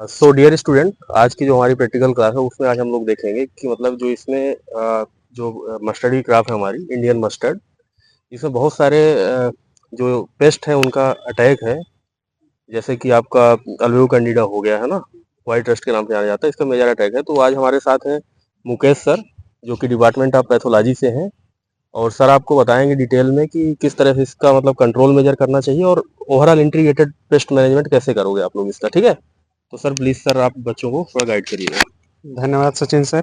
So dear student, आज की जो हमारी प्रैक्टिकल क्लास है उसमें आज हम लोग देखेंगे कि मतलब जो इसमें जो मस्टर्ड की क्रॉप है हमारी इंडियन मस्टर्ड, इसमें बहुत सारे जो पेस्ट है उनका अटैक है। जैसे कि आपका अल्वेओ कैंडिडा हो गया है ना, व्हाइट रस्ट के नाम से जाना जाता है, इसका मेजर अटैक है। तो आज हमारे साथ हैं मुकेश सर, जो कि डिपार्टमेंट ऑफ पैथोलॉजी से हैं, और सर आपको बताएंगे डिटेल में कि किस तरह से इसका मतलब कंट्रोल मेजर करना चाहिए और ओवरऑल इंटीग्रेटेड पेस्ट मैनेजमेंट कैसे करोगे आप लोग इसका। ठीक है, तो सर प्लीज सर आप बच्चों को थोड़ा गाइड करिएगा। धन्यवाद सचिन सर।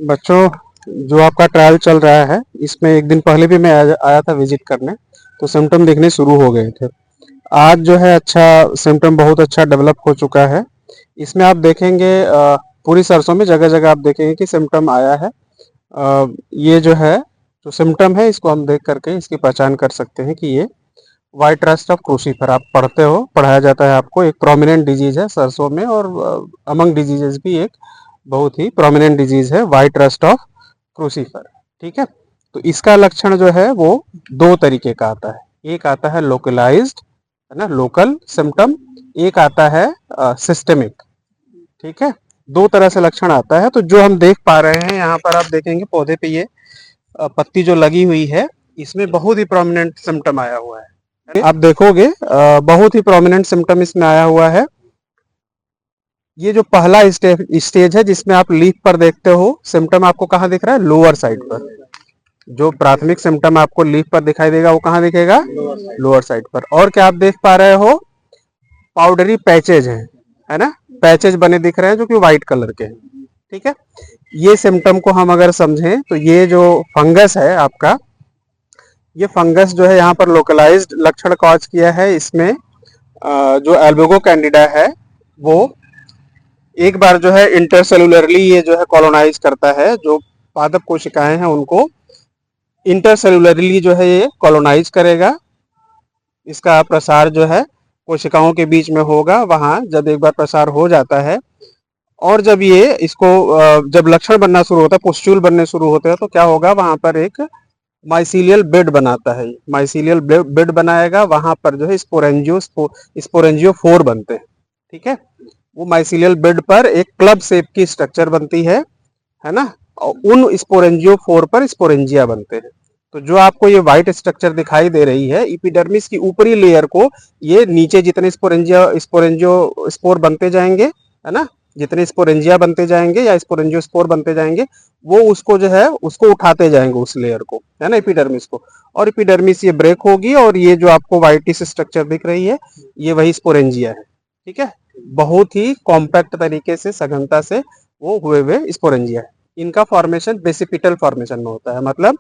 बच्चों, जो आपका ट्रायल चल रहा है इसमें एक दिन पहले भी मैं आया था विजिट करने, तो सिम्टम दिखने शुरू हो गए थे। आज जो है अच्छा सिम्टम बहुत अच्छा डेवलप हो चुका है। इसमें आप देखेंगे पूरी सरसों में जगह जगह आप देखेंगे कि सिम्टम आया है। ये जो है जो सिम्टम है इसको हम देख करके इसकी पहचान कर सकते हैं कि ये व्हाइट रस्ट ऑफ क्रूसीफर आप पढ़ते हो, पढ़ाया जाता है आपको। एक प्रोमिनेंट डिजीज है सरसों में, और अमंग डिजीजेस भी एक बहुत ही प्रोमिनेंट डिजीज है व्हाइट रस्ट ऑफ क्रूसीफर। ठीक है, तो इसका लक्षण जो है वो दो तरीके का आता है। एक आता है लोकलाइज्ड, है ना, लोकल सिम्टम। एक आता है सिस्टमिक। ठीक है, दो तरह से लक्षण आता है। तो जो हम देख पा रहे हैं यहाँ पर, आप देखेंगे पौधे पे ये पत्ती जो लगी हुई है, इसमें बहुत ही प्रोमिनेंट सिम्टम आया हुआ है। आप देखोगे बहुत ही प्रोमिनेंट सिम्टम इसमें आया हुआ है। ये जो पहला स्टेज है जिसमें आप लीफ पर देखते हो सिम्टम, आपको कहाँ दिख रहा है? लोअर साइड पर। जो प्राथमिक सिम्टम आपको लीफ पर दिखाई देगा वो कहाँ दिखेगा? लोअर साइड पर। और क्या आप देख पा रहे हो? पाउडरी पैचेज हैं, है ना, पैचेज बने दिख रहे हैं जो कि व्हाइट कलर के हैं। ठीक है, ये सिम्टम को हम अगर समझें तो ये जो फंगस है आपका, ये फंगस जो है यहाँ पर लोकलाइज्ड लक्षण कॉज किया है। इसमें जो एल्बुगो कैंडिडा है वो एक बार जो है इंटरसेलुलरली ये जो है कॉलोनाइज करता है। जो पादप कोशिकाएं हैं उनको इंटरसेलुलरली जो है ये कॉलोनाइज करेगा। इसका प्रसार जो है कोशिकाओं के बीच में होगा। वहां जब एक बार प्रसार हो जाता है और जब ये इसको जब लक्षण बनना शुरू होता है, पुस्ट्यूल बनने शुरू होते हैं, तो क्या होगा? वहां पर एक माइसीलियल बेड बनाता है। माइसीलियल बेड बनाएगा, वहां पर जो है स्पोरेंजियो 4 बनते हैं। ठीक है, वो माइसीलियल बेड पर एक क्लब शेप की स्ट्रक्चर बनती है ना, और उन स्पोरेंजियो 4 पर स्पोरेंजिया बनते हैं। तो जो आपको ये व्हाइट स्ट्रक्चर दिखाई दे रही है, इपिडर्मिस की ऊपरी लेयर को ये नीचे जितने स्पोरेंजियो स्पोर बनते जाएंगे, है ना, जितने स्पोरेंजिया बनते जाएंगे या स्पोरेंजियो स्पोर बनते जाएंगे, वो उसको जो है उसको उठाते जाएंगे उस लेयर को, है ना, एपिडर्मिस को। और एपिडर्मिस ये ब्रेक होगी और ये जो आपको व्हाइटिश स्ट्रक्चर दिख रही है ये वही स्पोरेंजिया है। ठीक है, बहुत ही कॉम्पैक्ट तरीके से सघनता से वो हुए स्पोरेंजिया है। इनका फॉर्मेशन बेसिपिटल फॉर्मेशन में होता है। मतलब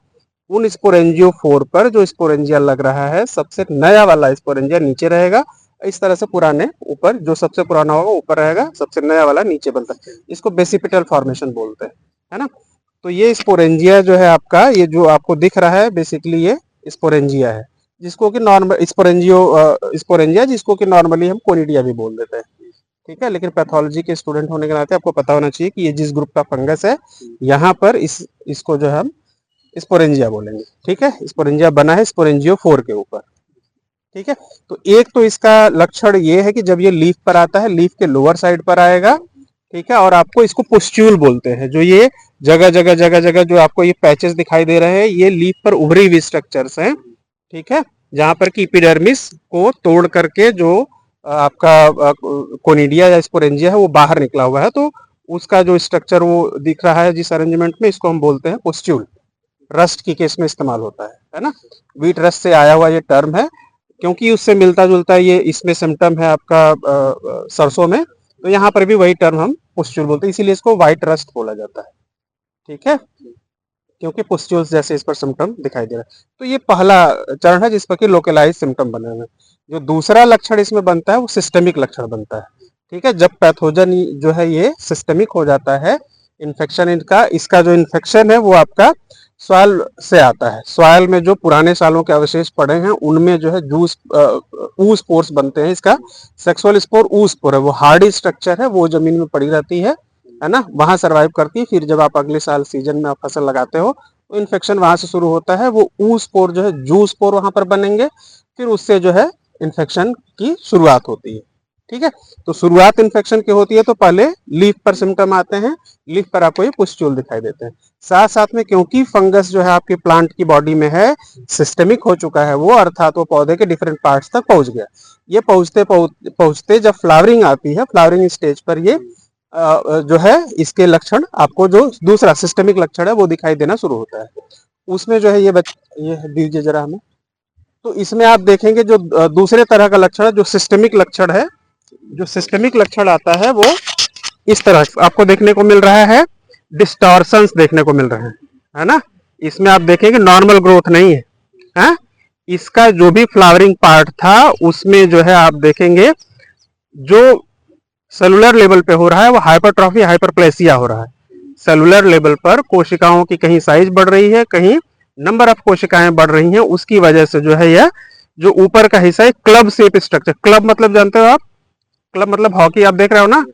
उन स्पोरेंजियो 4 पर जो स्पोरेंजिया लग रहा है, सबसे नया वाला स्पोरेंजिया नीचे रहेगा। इस तरह से पुराने ऊपर, जो सबसे पुराना होगा ऊपर रहेगा, सबसे नया वाला नीचे बनता है। इसको बेसिपिटल फॉर्मेशन बोलते हैं, है ना। तो ये स्पोरेंजिया जो है आपका, ये जो आपको दिख रहा है बेसिकली ये स्पोरेंजिया है, जिसको कि नॉर्मल स्पोरेंजिया, जिसको कि नॉर्मली हम कोनिडिया भी बोल देते हैं। ठीक है, लेकिन पैथोलॉजी के स्टूडेंट होने के नाते आपको पता होना चाहिए कि ये जिस ग्रुप का फंगस है, यहाँ पर इसको जो है हम स्पोरेंजिया बोलेंगे। ठीक है, स्पोरेंजिया बना है स्पोरेंजियो 4 के ऊपर। ठीक है, तो एक तो इसका लक्षण ये है कि जब ये लीफ पर आता है, लीफ के लोअर साइड पर आएगा। ठीक है, और आपको इसको पुस्ट्यूल बोलते हैं। जो ये जगह जगह जगह जगह जो आपको ये पैचेस दिखाई दे रहे हैं, ये लीफ पर उभरी हुई स्ट्रक्चर्स हैं। ठीक है, जहां पर की एपिडर्मिस को तोड़ करके जो आपका कोनिडिया या स्पोरेंजिया है वो बाहर निकला हुआ है। तो उसका जो स्ट्रक्चर वो दिख रहा है जिस अरेंजमेंट में, इसको हम बोलते हैं पुस्ट्यूल। रस्ट की केस में इस्तेमाल होता है ना। व्हीट रस्ट से आया हुआ ये टर्म है, क्योंकि उससे मिलता जुलता ये इसमें सिम्टम है आपका सरसों में, तो यहाँ पर भी वही टर्म हम पुस्ट्यूल बोलते हैं, इसीलिए इसको व्हाइट रस्ट बोला जाता है। ठीक है, क्योंकि पुस्ट्यूल्स जैसे इस पर सिम्टम दिखाई दे रहा है। तो ये पहला चरण है जिस पर कि लोकलाइज सिम्टम बने हुए हैं। जो दूसरा लक्षण इसमें बनता है वो सिस्टमिक लक्षण बनता है। ठीक है, जब पैथोजन जो है ये सिस्टमिक हो जाता है, इन्फेक्शन इसका जो इन्फेक्शन है वो आपका सॉइल से आता है। सॉइल में जो पुराने सालों के अवशेष पड़े हैं उनमें जो है जूस ऊ स्पोर्स बनते हैं। इसका सेक्सुअल स्पोर ऊ स्पोर है, वो हार्डी स्ट्रक्चर है, वो जमीन में पड़ी रहती है ना, वहां सर्वाइव करती है। फिर जब आप अगले साल सीजन में आप फसल लगाते हो तो इन्फेक्शन वहां से शुरू होता है। वो ऊ स्पोर जो है, जू स्पोर वहां पर बनेंगे, फिर उससे जो है इन्फेक्शन की शुरुआत होती है। ठीक है। तो शुरुआत इन्फेक्शन की होती है तो पहले लीफ पर सिम्टम आते हैं, लीफ पर आपको ये पुस्ट्यूल दिखाई देते हैं। साथ साथ में क्योंकि फंगस जो है आपकी प्लांट की बॉडी में है, सिस्टमिक हो चुका है वो, अर्थात वो पौधे के डिफरेंट पार्ट्स तक पहुंच गया। ये पहुंचते पहुंचते जब फ्लावरिंग आती है, फ्लावरिंग स्टेज पर ये जो है इसके लक्षण आपको, जो दूसरा सिस्टमिक लक्षण है वो दिखाई देना शुरू होता है। उसमें जो है ये दीजिए जरा हमें। तो इसमें आप देखेंगे जो दूसरे तरह का लक्षण है, जो सिस्टमिक लक्षण है, जो सिस्टमिक लक्षण आता है वो इस तरह आपको देखने को मिल रहा है, डिस्टॉर्शंस देखने को मिल रहे हैं, है ना। इसमें आप देखेंगे नॉर्मल ग्रोथ नहीं है। इसका जो भी फ्लावरिंग पार्ट था उसमें जो है आप देखेंगे जो सेलुलर लेवल पे हो रहा है वो हाइपरट्रॉफी, हाइपरप्लेसिया हो रहा है। सेलुलर लेवल पर कोशिकाओं की कहीं साइज बढ़ रही है, कहीं नंबर ऑफ कोशिकाएं बढ़ रही हैं, उसकी वजह से जो है यह जो ऊपर का हिस्सा है क्लब शेप स्ट्रक्चर, क्लब मतलब जानते हो आप, क्लब मतलब हॉकी आप देख रहे हो ना,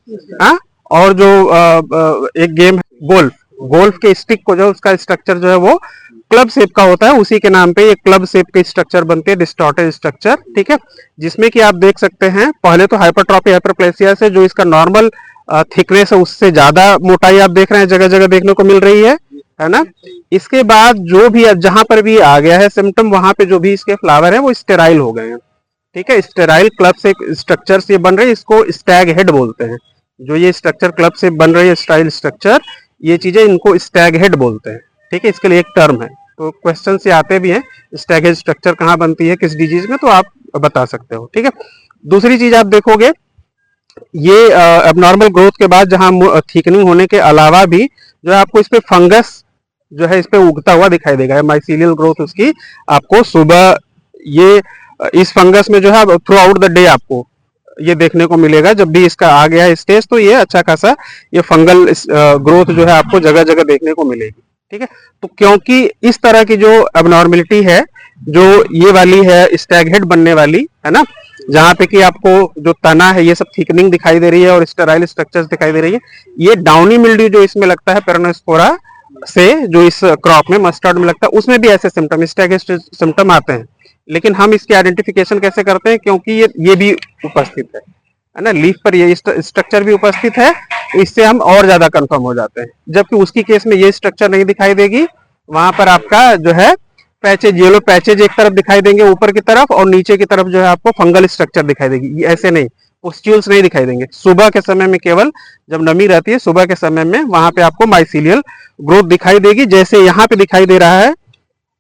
हाँ। और जो एक गेम है गोल्फ, गोल्फ के स्टिक को जो उसका स्ट्रक्चर जो है वो क्लब शेप का होता है, उसी के नाम पे ये क्लब शेप की स्ट्रक्चर बनती है, डिस्टॉर्टेड स्ट्रक्चर, ठीक है। जिसमें कि आप देख सकते हैं पहले तो हाइपरट्रॉफी, हाइपरप्लेसिया से जो इसका नॉर्मल थिकनेस है उससे ज्यादा मोटाई आप देख रहे हैं जगह जगह देखने को मिल रही है ना। इसके बाद जो भी जहां पर भी आ गया है सिम्टम, वहां पे जो भी इसके फ्लावर है वो स्टेराइल हो गए हैं, ठीक है। स्टेराइल क्लब से स्ट्रक्चर से बन रहे हैं, इसको स्टैग हेड बोलते हैं। जो ये स्ट्रक्चर क्लब से बन रही है स्टाइल स्ट्रक्चर, ये चीजें इनको स्टैग हेड बोलते हैं, ठीक है। इसके लिए एक टर्म है, तो क्वेश्चन से आते भी हैं स्टैग हेड स्ट्रक्चर कहाँ बनती है किस डिजीज में, तो आप बता सकते हो, ठीक है। दूसरी चीज आप देखोगे ये एबनॉर्मल ग्रोथ के बाद जहां थिकनिंग होने के अलावा भी जो है आपको इस पे फंगस जो है इस पे उगता हुआ दिखाई देगा, माइसीलियल ग्रोथ उसकी आपको सुबह ये इस फंगस में जो है थ्रू आउट द डे आपको ये देखने को मिलेगा। जब भी इसका आ गया स्टेज तो ये अच्छा खासा ये फंगल ग्रोथ जो है आपको जगह जगह देखने को मिलेगी, ठीक है। तो क्योंकि इस तरह की जो एबनॉर्मेलिटी है, जो ये वाली है स्टैग हेड बनने वाली है ना, जहां पे कि आपको जो तना है ये सब थिकनिंग दिखाई दे रही है और स्टेराइल स्ट्रक्चर्स दिखाई दे रही है, ये डाउनी मिल्ड्यू जो इसमें लगता है पेरोनोस्पोरा से, जो इस क्रॉप में मस्टर्ड में लगता है, उसमें भी ऐसे सिम्टम स्टैग सिम्टम आते हैं। लेकिन हम इसकी आइडेंटिफिकेशन कैसे करते हैं, क्योंकि ये भी उपस्थित है ना, लीफ पर ये स्ट्रक्चर भी उपस्थित है, तो इससे हम और ज्यादा कंफर्म हो जाते हैं। जबकि उसकी केस में ये स्ट्रक्चर नहीं दिखाई देगी, वहां पर आपका जो है पैचेज, येलो पैचेज एक तरफ दिखाई देंगे ऊपर की तरफ, और नीचे की तरफ जो है आपको फंगल स्ट्रक्चर दिखाई देगी, ऐसे नहीं, पुस्ट्यूल्स नहीं दिखाई देंगे। सुबह के समय में केवल जब नमी रहती है सुबह के समय में वहां पे आपको माइसीलियल ग्रोथ दिखाई देगी, जैसे यहाँ पे दिखाई दे रहा है।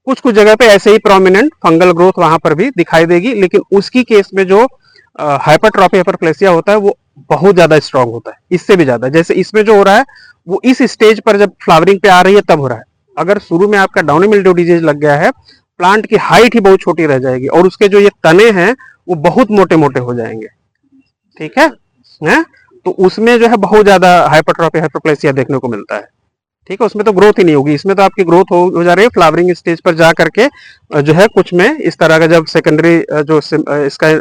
कुछ कुछ जगह पे ऐसे ही प्रोमिनेंट फंगल ग्रोथ वहां पर भी दिखाई देगी, लेकिन उसकी केस में जो हाइपरट्रॉफी, हाइपरप्लेसिया होता है वो बहुत ज्यादा स्ट्रांग होता है, इससे भी ज्यादा। जैसे इसमें जो हो रहा है वो इस स्टेज पर जब फ्लावरिंग पे आ रही है तब हो रहा है। अगर शुरू में आपका डाउनी मिल्ड्यू डिजीज लग गया है, प्लांट की हाइट ही बहुत छोटी रह जाएगी और उसके जो ये तने हैं वो बहुत मोटे मोटे हो जाएंगे, ठीक है? तो उसमें जो है बहुत ज्यादा हाइपरट्रॉफी, हाइपरप्लेसिया देखने को मिलता है, ठीक है। उसमें तो ग्रोथ ही नहीं होगी, इसमें तो आपकी ग्रोथ हो जा रही है फ्लावरिंग स्टेज पर जा करके जो है कुछ में इस तरह का जब सेकेंडरी जो इसका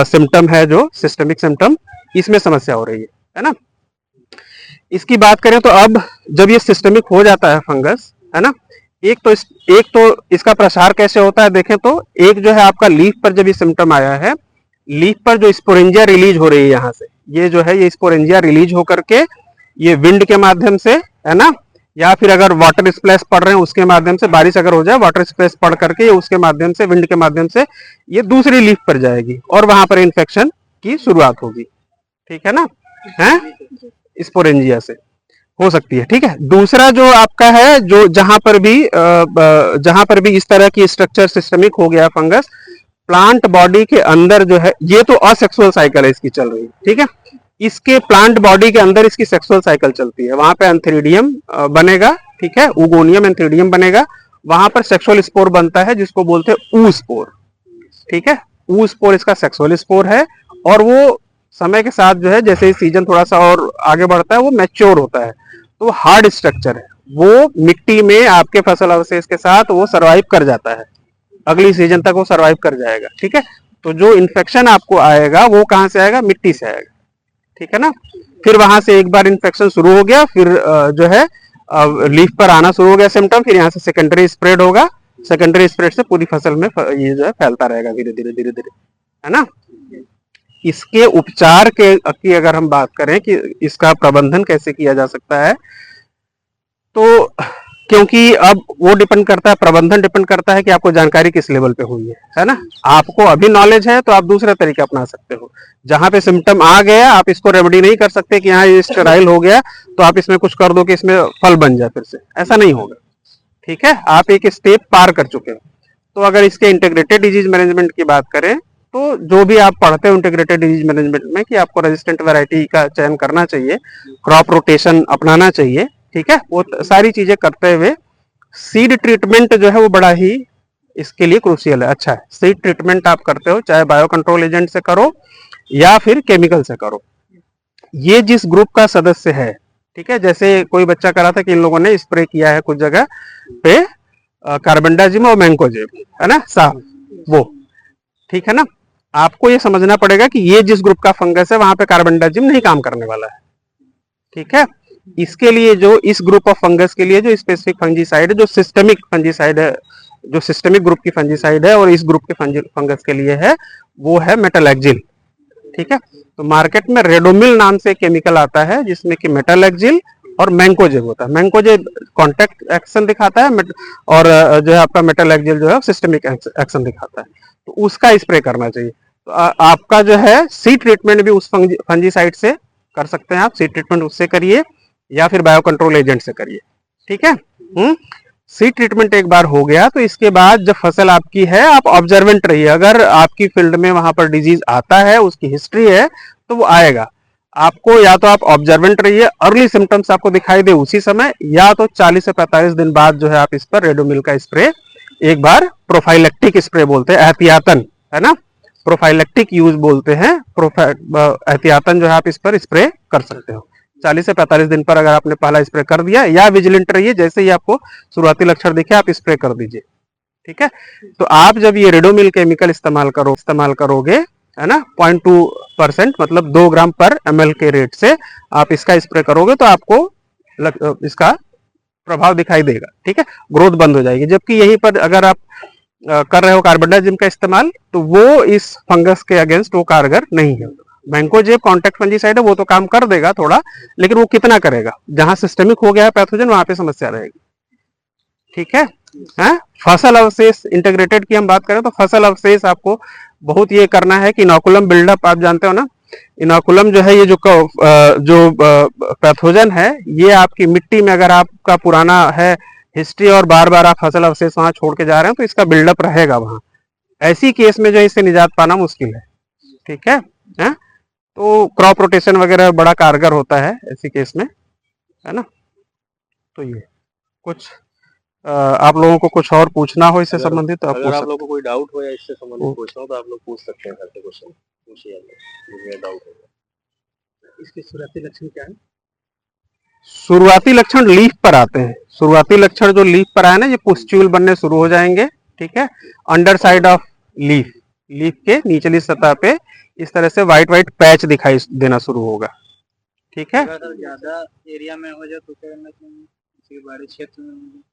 सिम्टम है, जो सिस्टमिक सिम्टम, इसमें समस्या हो रही है ना। इसकी बात करें तो अब जब ये सिस्टमिक हो जाता है फंगस, है ना, एक तो इसका प्रसार कैसे होता है देखें तो, एक जो है आपका लीफ पर जब ये सिम्टम आया है, लीफ पर जो स्पोरेंजिया रिलीज हो रही है यहाँ से, ये जो है ये स्पोरेंजिया रिलीज होकर के ये विंड के माध्यम से, है ना, या फिर अगर वाटर स्प्लैश पड़ रहे हैं उसके माध्यम से, बारिश अगर हो जाए वाटर स्प्लैश पड़ करके ये उसके माध्यम से, विंड के माध्यम से ये दूसरी लीफ पर जाएगी और वहां पर इन्फेक्शन की शुरुआत होगी, ठीक है ना, है स्पोरेंजिया से हो सकती है, ठीक है। दूसरा जो आपका है, जो जहां पर भी इस तरह की स्ट्रक्चर सिस्टमिक हो गया फंगस, प्लांट बॉडी के अंदर जो है, ये तो असेक्सुअल साइकिल है इसकी चल रही है, ठीक है। इसके प्लांट बॉडी के अंदर इसकी सेक्सुअल साइकिल चलती है, वहां पे एंथ्रीडियम बनेगा, ठीक है, उगोनियम एंथ्रीडियम बनेगा, वहां पर सेक्सुअल स्पोर बनता है जिसको बोलते हैं ऊ स्पोर, ठीक है। ऊ स्पोर इसका सेक्सुअल स्पोर है, और वो समय के साथ जो है जैसे ही सीजन थोड़ा सा और आगे बढ़ता है वो मैच्योर होता है, तो हार्ड स्ट्रक्चर है, वो मिट्टी में आपके फसल अवशेष के साथ वो सरवाइव कर जाता है, अगली सीजन तक वो सरवाइव कर जाएगा, ठीक है। तो जो इन्फेक्शन आपको आएगा वो कहां से आएगा, मिट्टी से आएगा, ठीक है ना। फिर वहां से एक बार इन्फेक्शन शुरू हो गया, फिर जो है लीफ पर आना शुरू हो गया सिम्टम, फिर यहाँ से सेकेंडरी स्प्रेड होगा, सेकेंडरी स्प्रेड से पूरी फसल में ये जो है फैलता रहेगा धीरे धीरे धीरे धीरे, है ना। इसके उपचार के की अगर हम बात करें कि इसका प्रबंधन कैसे किया जा सकता है, तो क्योंकि अब वो डिपेंड करता है, प्रबंधन डिपेंड करता है कि आपको जानकारी किस लेवल पे हुई है ना। आपको अभी नॉलेज है तो आप दूसरे तरीके अपना सकते हो। जहां पे सिम्टम आ गया आप इसको रेमेडी नहीं कर सकते कि हाँ ये स्टेराइल हो गया तो आप इसमें कुछ कर दो कि इसमें फल बन जाए, फिर से ऐसा नहीं होगा। ठीक है, आप एक स्टेप पार कर चुके हो। तो अगर इसके इंटीग्रेटेड डिजीज मैनेजमेंट की बात करें तो जो भी आप पढ़ते हो इंटीग्रेटेड डिजीज मैनेजमेंट में कि आपको रेजिस्टेंट वैरायटी का चयन करना चाहिए, क्रॉप रोटेशन अपनाना चाहिए, ठीक है, वो सारी चीजें करते हुए सीड ट्रीटमेंट जो है वो बड़ा ही इसके लिए क्रूशियल है। अच्छा है, सीड ट्रीटमेंट आप करते हो चाहे बायो कंट्रोल एजेंट से करो या फिर केमिकल से करो, ये जिस ग्रुप का सदस्य है, ठीक है, जैसे कोई बच्चा करा था कि इन लोगों ने स्प्रे किया है कुछ जगह पे कार्बेंडाजिम और मैंकोजेब, है ना, साफ वो, ठीक है ना। आपको ये समझना पड़ेगा कि ये जिस ग्रुप का फंगस है वहां पे कार्बेंडाजिम नहीं काम करने वाला है, ठीक है। इसके लिए जो इस ग्रुप ऑफ फंगस के लिए जो स्पेसिफिक फंजीसाइड है, जो सिस्टमिक फंजीसाइड है, जो सिस्टमिक ग्रुप की फंजीसाइड है और इस ग्रुप के फंगस के लिए है, वो है मेटालैक्जिल, ठीक है। तो मार्केट में रेडोमिल नाम से केमिकल आता है जिसमें कि मेटालैक्जिल और मैंकोजेब होता है। मैंकोजेब कॉन्टैक्ट एक्शन दिखाता है और जो है आपका मेटालैक्जिल जो है सिस्टमिक एक्शन दिखाता है, तो उसका स्प्रे करना चाहिए। तो आपका जो है सी ट्रीटमेंट भी उस फंजीसाइड से कर सकते हैं, आप सी ट्रीटमेंट उससे करिए या फिर बायो कंट्रोल एजेंट से करिए, ठीक है। सीड ट्रीटमेंट एक बार हो गया तो इसके बाद जब फसल आपकी है आप ऑब्जर्वेंट रहिए। अगर आपकी फील्ड में वहां पर डिजीज आता है, उसकी हिस्ट्री है, तो वो आएगा। आपको या तो आप ऑब्जर्वेंट रहिए, अर्ली सिम्टम्स आपको दिखाई दे उसी समय, या तो 40 से 45 दिन बाद जो है आप इस पर रेडोमिल का स्प्रे एक बार, प्रोफाइलेक्टिक स्प्रे बोलते हैं, एहतियातन, है ना, प्रोफाइलेक्टिक यूज बोलते हैं, एहतियातन जो है आप इस पर स्प्रे कर सकते हो। 40 से 45 दिन पर अगर आपने पहला स्प्रे कर दिया, या विजिलेंट रहिए, जैसे ही आपको शुरुआती लक्षण दिखे आप स्प्रे कर दीजिए, ठीक है। तो आप जब ये रेडोमिल केमिकल इस्तेमाल करोगे, है ना, 0.2% मतलब 2 ग्राम पर ml के रेट से आप इसका स्प्रे करोगे तो आपको इसका प्रभाव दिखाई देगा, ठीक है, ग्रोथ बंद हो जाएगी। जबकि यहीं पर अगर आप कर रहे हो कार्बेंडाजिम का इस्तेमाल तो वो इस फंगस के अगेंस्ट वो कारगर नहीं है। मैंकोजेब कॉन्टैक्ट फंजीसाइड है, वो तो काम कर देगा थोड़ा, लेकिन वो कितना करेगा, जहां सिस्टमिक हो गया है पैथोजन वहां पे समस्या रहेगी, ठीक है। फसल अवशेष इंटीग्रेटेड की हम बात करें तो फसल अवशेष आपको बहुत ये करना है कि इनोकुलम बिल्डअप, आप जानते हो ना, इनोकुलम जो है ये जो पैथोजन है, ये आपकी मिट्टी में अगर आपका पुराना है हिस्ट्री और बार बार आप फसल अवशेष वहां छोड़ के जा रहे हैं तो इसका बिल्डअप रहेगा वहां। ऐसी केस में जो इससे निजात पाना मुश्किल है, ठीक है? तो क्रॉप रोटेशन वगैरह बड़ा कारगर होता है ऐसी केस में, है ना। तो ये कुछ आप लोगों को कुछ और पूछना हो इससे संबंधित तो आप अगर आप लोगों को कोई डाउट हो या इससे संबंधित पूछना हो तो आप लोग पूछ सकते हैं, करके क्वेश्चन पूछिए, मुझे डाउट होगा। इसके शुरुआती लक्षण क्या है? शुरुआती लक्षण लीफ पर आते हैं। शुरुआती लक्षण जो लीफ पर आए ना, ये पुस्ट्यूल बनने शुरू हो जाएंगे, ठीक है, under side of leaf, leaf के निचली सतह पे इस तरह से व्हाइट व्हाइट पैच दिखाई देना शुरू होगा, ठीक है। अगर ज्यादा एरिया में हो जाए तो क्या करना चाहिए, बड़े क्षेत्र में?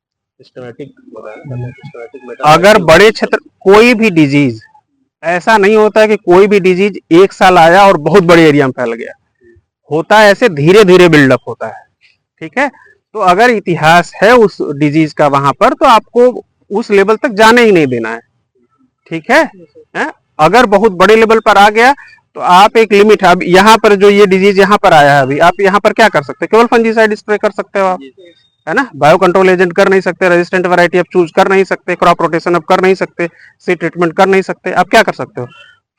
अगर बड़े क्षेत्र, कोई भी डिजीज, ऐसा नहीं होता है कि कोई भी डिजीज एक साल आया और बहुत बड़े एरिया में फैल गया, होता है ऐसे धीरे धीरे बिल्डअप होता है, ठीक है। तो अगर इतिहास है उस डिजीज का वहां पर तो आपको उस लेवल तक जाने ही नहीं देना है, ठीक है? अगर बहुत बड़े लेवल पर आ गया तो आप एक लिमिट है, अब यहाँ पर जो ये डिजीज यहाँ पर आया है अभी, आप यहाँ पर क्या कर सकते हैं, केवल फंजीसाइड स्प्रे कर सकते हो आप, है ना, बायो कंट्रोल एजेंट कर नहीं सकते, रेजिस्टेंट वैरायटी आप चूज कर नहीं सकते, क्रॉप रोटेशन अब कर नहीं सकते, सीड ट्रीटमेंट कर नहीं सकते, आप क्या कर सकते हो,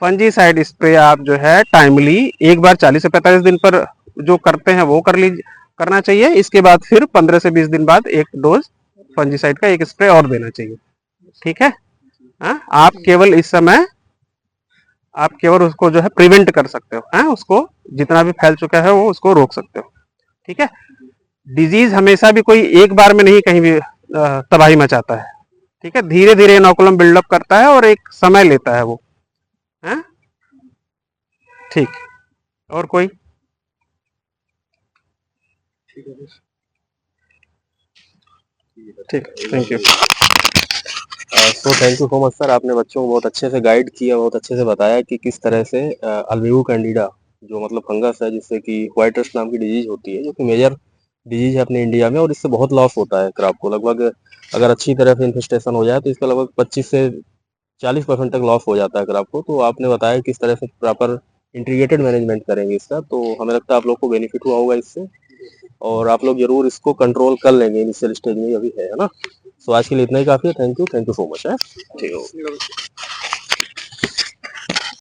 फंजीसाइड स्प्रे आप जो है टाइमली एक बार 40 से 45 दिन पर जो करते हैं वो करना चाहिए। इसके बाद फिर 15 से 20 दिन बाद एक डोज फंजीसाइड का एक स्प्रे और देना चाहिए, ठीक है। आप केवल इस समय आप केवल उसको जो है प्रिवेंट कर सकते हो, उसको जितना भी फैल चुका है वो उसको रोक सकते हो, ठीक है। डिजीज हमेशा भी कोई एक बार में नहीं कहीं भी तबाही मचाता है, ठीक है, धीरे धीरे इनोकुलम बिल्डअप करता है और एक समय लेता है वो, है ठीक। और कोई? ठीक, thank you. So thank you so much sir, आपने बच्चों को बहुत अच्छे से गाइड किया, बहुत अच्छे से बताया कि किस तरह से अल्वेओ कैंडिडा जो मतलब फंगस है जिससे कि व्हाइट रस्ट नाम की डिजीज होती है, जो कि मेजर डिजीज है अपने इंडिया में, और इससे बहुत लॉस होता है क्रॉप को। लगभग अगर अच्छी तरह से इन्फेस्टेशन हो जाए तो इसका लगभग 25 से 40% तक लॉस हो जाता है क्रॉप को। तो आपने बताया किस तरह से प्रॉपर इंटीग्रेटेड मैनेजमेंट करेंगे इसका, तो हमें लगता है आप लोग को बेनिफिट हुआ होगा इससे, और आप लोग जरूर इसको कंट्रोल कर लेंगे, इनिशियल स्टेज में अभी है ना। सो आज के लिए इतना ही काफ़ी है। थैंक यू सो मच है। ठीक है।